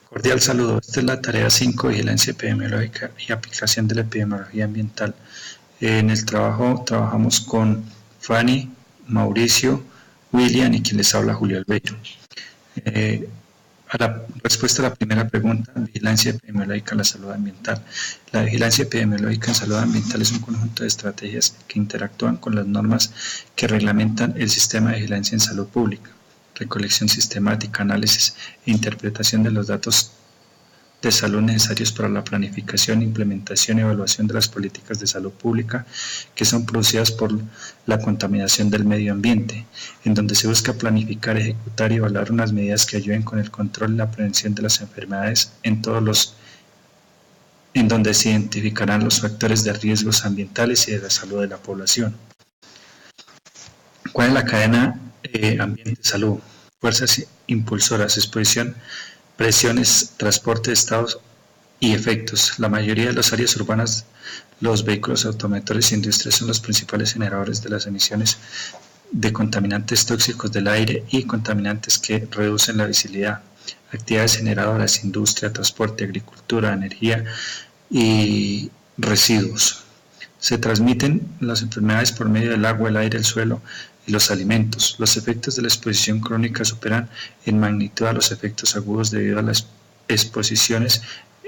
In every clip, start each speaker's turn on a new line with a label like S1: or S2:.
S1: Cordial saludo. Esta es la tarea 5, vigilancia epidemiológica y aplicación de la epidemiología ambiental. En el trabajo trabajamos con Fanny, Mauricio, William y quien les habla Julio Albeiro. A la respuesta a la primera pregunta, vigilancia epidemiológica en la salud ambiental. La vigilancia epidemiológica en salud ambiental es un conjunto de estrategias que interactúan con las normas que reglamentan el sistema de vigilancia en salud pública, recolección sistemática, análisis e interpretación de los datos de salud necesarios para la planificación, implementación y evaluación de las políticas de salud pública que son producidas por la contaminación del medio ambiente, en donde se busca planificar, ejecutar y evaluar unas medidas que ayuden con el control y la prevención de las enfermedades en donde se identificarán los factores de riesgos ambientales y de la salud de la población. ¿Cuál es la cadena ambiente-salud? Fuerzas impulsoras, exposición, presiones, transporte, estados y efectos. La mayoría de las áreas urbanas, los vehículos automotores e industrias son los principales generadores de las emisiones de contaminantes tóxicos del aire y contaminantes que reducen la visibilidad. Actividades generadoras, industria, transporte, agricultura, energía y residuos. Se transmiten las enfermedades por medio del agua, el aire, el suelo y los alimentos. Los efectos de la exposición crónica superan en magnitud a los efectos agudos debido a las exposiciones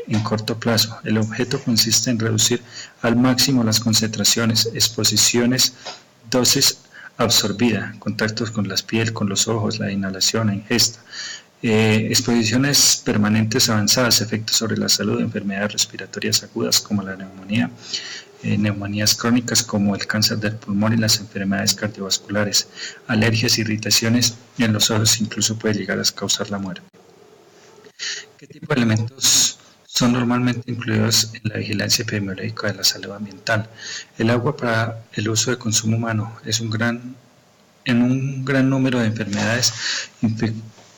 S1: en corto plazo. El objeto consiste en reducir al máximo las concentraciones, exposiciones, dosis absorbida, contactos con la piel, con los ojos, la inhalación, la ingesta. Exposiciones permanentes avanzadas, efectos sobre la salud, enfermedades respiratorias agudas como la neumonía, neumonías crónicas como el cáncer del pulmón y las enfermedades cardiovasculares, alergias, irritaciones en los ojos, incluso puede llegar a causar la muerte. ¿Qué tipo de elementos son normalmente incluidos en la vigilancia epidemiológica de la salud ambiental? El agua para el uso de consumo humano es un gran número de enfermedades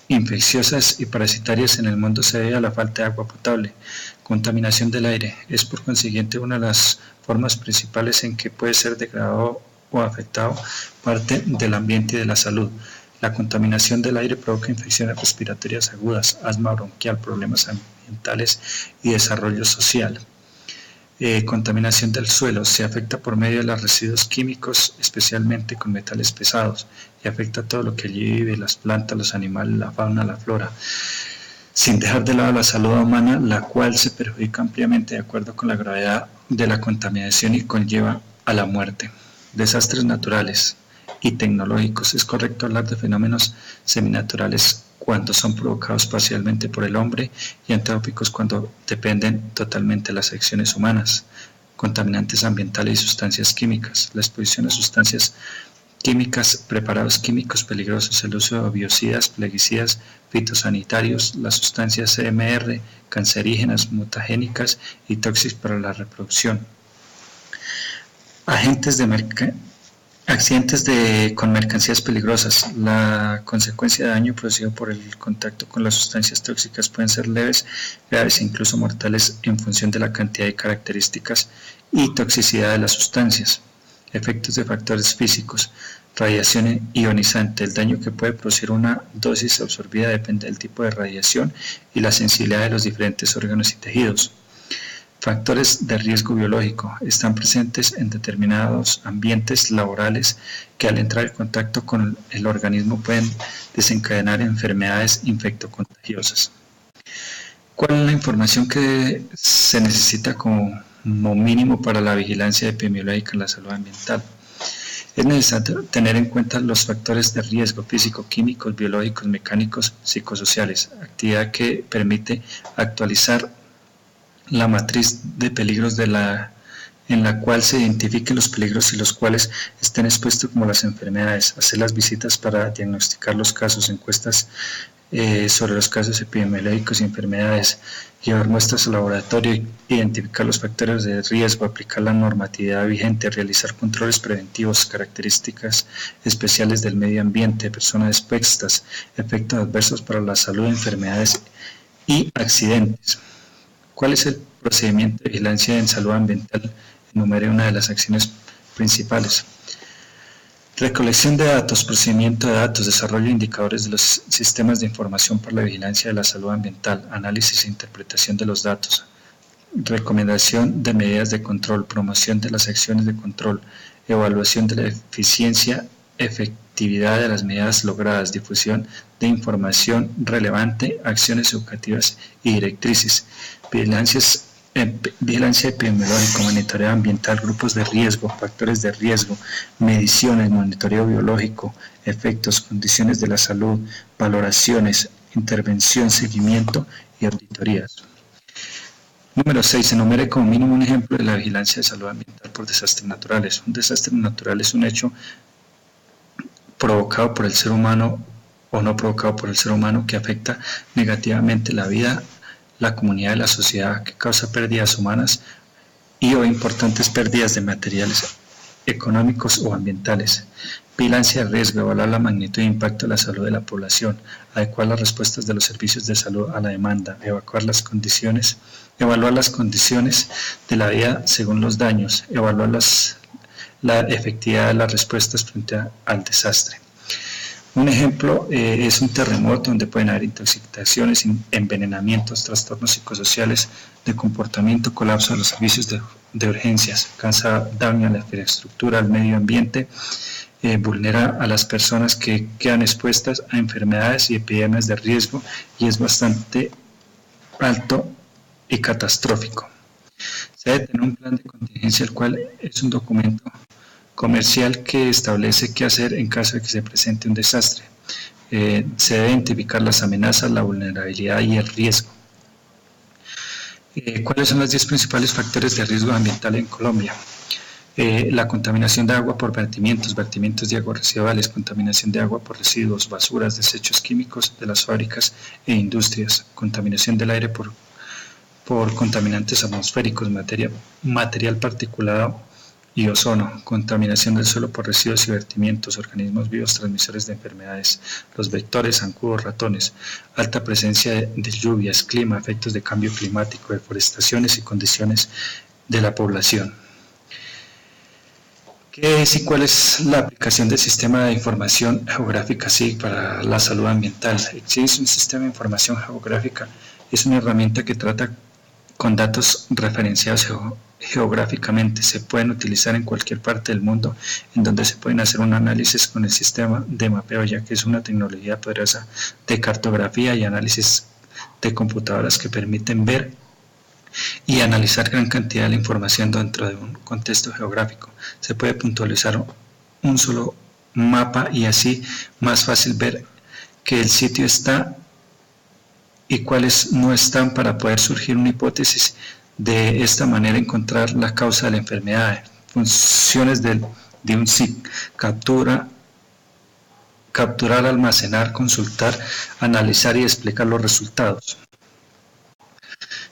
S1: infecciosas y parasitarias en el mundo se debe a la falta de agua potable. Contaminación del aire es por consiguiente una de las formas principales en que puede ser degradado o afectado parte del ambiente y de la salud. La contaminación del aire provoca infecciones respiratorias agudas, asma bronquial, problemas ambientales y desarrollo social. Contaminación del suelo se afecta por medio de los residuos químicos, especialmente con metales pesados, y afecta a todo lo que allí vive, las plantas, los animales, la fauna, la flora, sin dejar de lado la salud humana, la cual se perjudica ampliamente de acuerdo con la gravedad de la contaminación y conlleva a la muerte. Desastres naturales y tecnológicos. Es correcto hablar de fenómenos seminaturales cuando son provocados parcialmente por el hombre y antrópicos cuando dependen totalmente de las acciones humanas. Contaminantes ambientales y sustancias químicas. La exposición a sustancias químicas, preparados químicos peligrosos, el uso de biocidas, plaguicidas, fitosanitarios, las sustancias CMR, cancerígenas, mutagénicas y tóxicas para la reproducción. Accidentes con mercancías peligrosas. La consecuencia de daño producido por el contacto con las sustancias tóxicas pueden ser leves, graves e incluso mortales en función de la cantidad y características y toxicidad de las sustancias. Efectos de factores físicos. Radiación ionizante. El daño que puede producir una dosis absorbida depende del tipo de radiación y la sensibilidad de los diferentes órganos y tejidos. Factores de riesgo biológico. Están presentes en determinados ambientes laborales que al entrar en contacto con el organismo pueden desencadenar enfermedades infectocontagiosas. ¿Cuál es la información que se necesita como mínimo para la vigilancia epidemiológica en la salud ambiental? Es necesario tener en cuenta los factores de riesgo físico, químicos, biológicos, mecánicos, psicosociales, actividad que permite actualizar la matriz de peligros en la cual se identifiquen los peligros y los cuales estén expuestos como las enfermedades, hacer las visitas para diagnosticar los casos, encuestas sobre los casos epidemiológicos y enfermedades, llevar muestras al laboratorio, identificar los factores de riesgo, aplicar la normatividad vigente, realizar controles preventivos, características especiales del medio ambiente, personas expuestas, efectos adversos para la salud, enfermedades y accidentes. ¿Cuál es el procedimiento de vigilancia en salud ambiental? Enumere una de las acciones principales. Recolección de datos, procesamiento de datos, desarrollo de indicadores de los sistemas de información para la vigilancia de la salud ambiental, análisis e interpretación de los datos, recomendación de medidas de control, promoción de las acciones de control, evaluación de la eficiencia, efectividad de las medidas logradas, difusión de información relevante, acciones educativas y directrices, vigilancia epidemiológica, monitoreo ambiental, grupos de riesgo, factores de riesgo, mediciones, monitoreo biológico, efectos, condiciones de la salud, valoraciones, intervención, seguimiento y auditorías. Número 6. Enumere como mínimo un ejemplo de la vigilancia de salud ambiental por desastres naturales. Un desastre natural es un hecho provocado por el ser humano o no provocado por el ser humano que afecta negativamente la vida, la comunidad y la sociedad, que causa pérdidas humanas y o importantes pérdidas de materiales económicos o ambientales. Vigilancia de riesgo, evaluar la magnitud e impacto de la salud de la población, adecuar las respuestas de los servicios de salud a la demanda, evaluar las condiciones de la vida según los daños, evaluar la efectividad de las respuestas frente al desastre. Un ejemplo es un terremoto donde pueden haber intoxicaciones, envenenamientos, trastornos psicosociales de comportamiento, colapso de los servicios de urgencias, causa daño a la infraestructura, al medio ambiente, vulnera a las personas que quedan expuestas a enfermedades y epidemias de riesgo y es bastante alto y catastrófico. Se debe tener un plan de contingencia, el cual es un documento comercial que establece qué hacer en caso de que se presente un desastre. Se debe identificar las amenazas, la vulnerabilidad y el riesgo. ¿Cuáles son los 10 principales factores de riesgo ambiental en Colombia? La contaminación de agua por vertimientos de aguas residuales, contaminación de agua por residuos, basuras, desechos químicos de las fábricas e industrias, contaminación del aire por contaminantes atmosféricos, material particulado y ozono, contaminación del suelo por residuos y vertimientos, organismos vivos transmisores de enfermedades, los vectores, zancudos, ratones, alta presencia de lluvias, clima, efectos de cambio climático, deforestaciones y condiciones de la población. ¿Qué es y cuál es la aplicación del sistema de información geográfica SIG para la salud ambiental? Existe un sistema de información geográfica, es una herramienta que trata con datos referenciados geográficamente. Se pueden utilizar en cualquier parte del mundo en donde se pueden hacer un análisis con el sistema de mapeo, ya que es una tecnología poderosa de cartografía y análisis de computadoras que permiten ver y analizar gran cantidad de la información dentro de un contexto geográfico. Se puede puntualizar un solo mapa y así más fácil ver que el sitio está y cuáles no están para poder surgir una hipótesis. De esta manera encontrar la causa de la enfermedad. Funciones de un SIG: capturar, almacenar, consultar, analizar y explicar los resultados.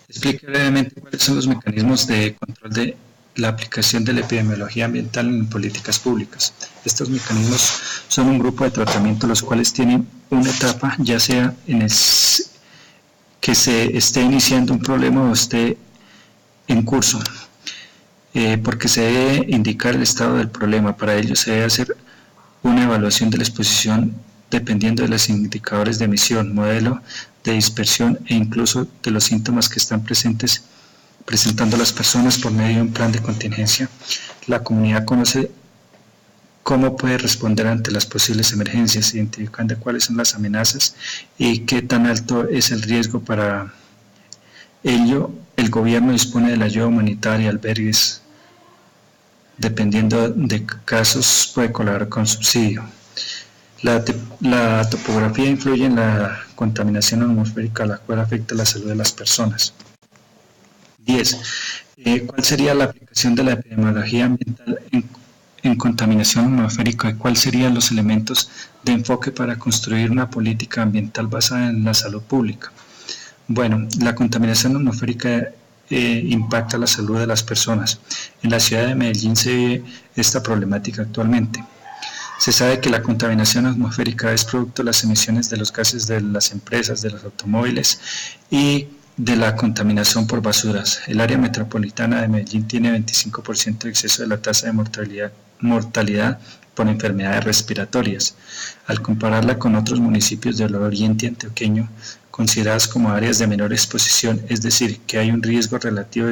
S1: Explique brevemente cuáles son los mecanismos de control de la aplicación de la epidemiología ambiental en políticas públicas. Estos mecanismos son un grupo de tratamiento los cuales tienen una etapa, ya sea en el que se esté iniciando un problema o esté en curso, porque se debe indicar el estado del problema. Para ello se debe hacer una evaluación de la exposición dependiendo de los indicadores de emisión, modelo de dispersión e incluso de los síntomas que están presentando las personas por medio de un plan de contingencia. La comunidad conoce cómo puede responder ante las posibles emergencias, identificando cuáles son las amenazas y qué tan alto es el riesgo. Para ello, el gobierno dispone de la ayuda humanitaria, albergues, dependiendo de casos puede colaborar con subsidio. La topografía influye en la contaminación atmosférica, la cual afecta la salud de las personas. 10. ¿Cuál sería la aplicación de la epidemiología ambiental en contaminación atmosférica? ¿Cuáles serían los elementos de enfoque para construir una política ambiental basada en la salud pública? Bueno, la contaminación atmosférica impacta la salud de las personas. En la ciudad de Medellín se ve esta problemática actualmente. Se sabe que la contaminación atmosférica es producto de las emisiones de los gases de las empresas, de los automóviles y de la contaminación por basuras. El área metropolitana de Medellín tiene 25% de exceso de la tasa de mortalidad por enfermedades respiratorias. Al compararla con otros municipios del oriente antioqueño, consideradas como áreas de menor exposición, es decir, que hay un riesgo relativo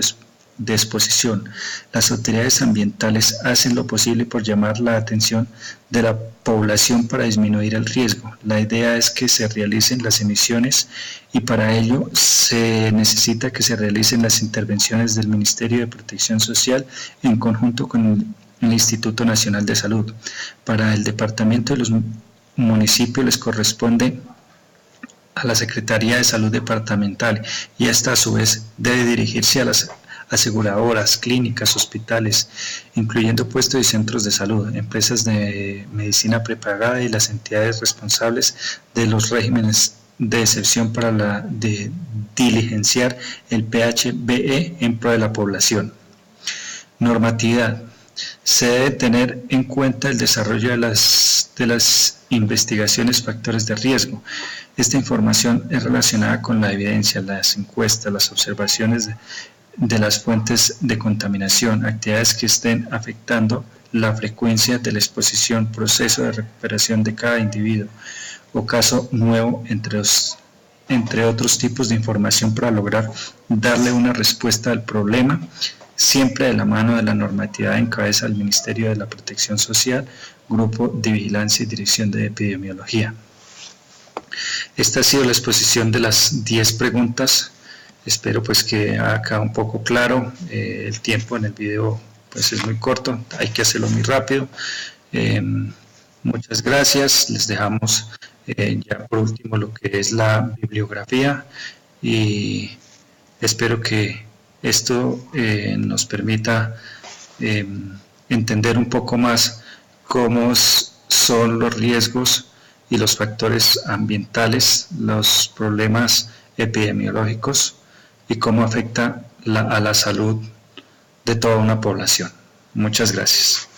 S1: de exposición, las autoridades ambientales hacen lo posible por llamar la atención de la población para disminuir el riesgo. La idea es que se realicen las emisiones y para ello se necesita que se realicen las intervenciones del Ministerio de Protección Social en conjunto con el Instituto Nacional de Salud. Para el departamento de los municipios les corresponde a la Secretaría de Salud Departamental y esta a su vez debe dirigirse a las aseguradoras, clínicas, hospitales, incluyendo puestos y centros de salud, empresas de medicina prepagada y las entidades responsables de los regímenes de excepción para diligenciar el PHBE en pro de la población. Normatividad. Se debe tener en cuenta el desarrollo de las investigaciones factores de riesgo. Esta información es relacionada con la evidencia, las encuestas, las observaciones de las fuentes de contaminación, actividades que estén afectando la frecuencia de la exposición, proceso de recuperación de cada individuo o caso nuevo, entre otros tipos de información para lograr darle una respuesta al problema, siempre de la mano de la normatividad en cabeza del Ministerio de la Protección Social, Grupo de Vigilancia y Dirección de Epidemiología. Esta ha sido la exposición de las 10 preguntas. Espero pues que haga quedado un poco claro. El tiempo en el video pues es muy corto, hay que hacerlo muy rápido. Muchas gracias, les dejamos ya por último lo que es la bibliografía y espero que esto nos permita entender un poco más cómo son los riesgos y los factores ambientales, los problemas epidemiológicos y cómo afecta a la salud de toda una población. Muchas gracias.